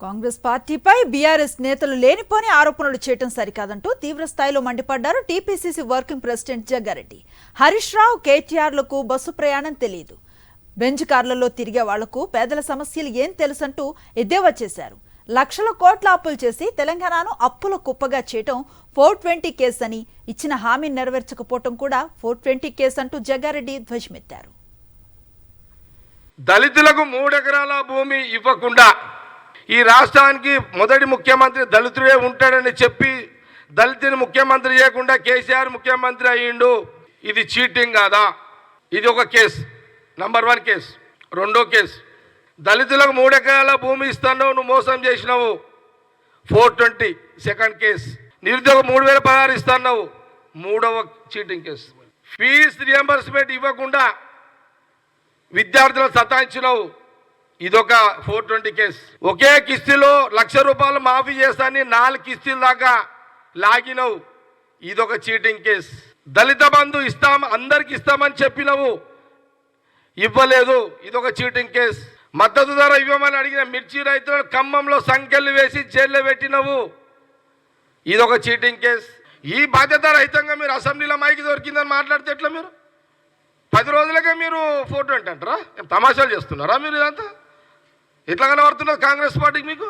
కాంగ్రెస్ పార్టీపై బీఆర్ఎస్ నేతలు లేనిపోని ఆరోపణలు చేయడం సరికాదంటూ తీవ్ర స్థాయిలో మండిపడ్డారు TPCC working president Jaggareddy. Harish Rao, కేటీఆర్లకు బస్సు ప్రయాణం తెలియదు, బెంచ్ కార్లలో తిరిగే వాళ్లకు పేదల సమస్యలు ఏం తెలుసంటూ ఎద్దేవా చేశారు. లక్షల కోట్ల అప్పులు చేసి తెలంగాణను అప్పుల కుప్పగా చేయటం 420 కేసు అని, ఇచ్చిన హామీ నెరవేర్చకపోవటం కూడా 420 కేసు అంటూ జగ్గారెడ్డి ధ్వజమెత్తారు. దళితులకు 3 ఎకరాల భూమి ఇవ్వకుండా ఈ రాష్ట్రానికి మొదటి ముఖ్యమంత్రి దళితుడే ఉంటాడని చెప్పి దళితుని ముఖ్యమంత్రి చేయకుండా కేసీఆర్ ముఖ్యమంత్రి అయ్యిండు. ఇది చీటింగ్ కాదా? ఇది ఒక కేసు, నంబర్ 1 కేసు. రెండో కేసు, దళితులకు 3 ఎకరాల భూమి ఇస్తున్నావు, నువ్వు మోసం చేసినావు, 420. సెకండ్ కేసు, నిరుద్యోగం 3016 ఇస్తున్నావు, మూడవ చీటింగ్ కేసు. ఫీజు రియంబర్స్మెంట్ ఇవ్వకుండా విద్యార్థులను సతాయించినావు, ఇదొక 420 కేసు. ఒకే కిస్తీలో 1,00,000 రూపాయలు మాఫీ చేస్తానని 4 కిస్తీల దాకా లాగినవు, ఇదొక చీటింగ్ కేసు. దళిత బంధు ఇస్తాం, అందరికి ఇస్తామని చెప్పినవు, ఇవ్వలేదు, ఇదొక చీటింగ్ కేసు. మద్దతు ధర ఇవ్వమని అడిగిన మిర్చి రైతులను ఖమ్మంలో సంఖ్యలు వేసి జైల్లో పెట్టినవు, ఇదొక చీటింగ్ కేసు. ఈ బాధ్యత రహితంగా మీరు అసెంబ్లీలో మైకి దొరికిందని మాట్లాడితే ఎట్లా? మీరు 10 రోజులకే మీరు 420 అంటారా? తమాషాలు చేస్తున్నారా మీరు? ఇదంతా ఎట్లా కనబడుతున్నారు కాంగ్రెస్ పార్టీకి మీకు?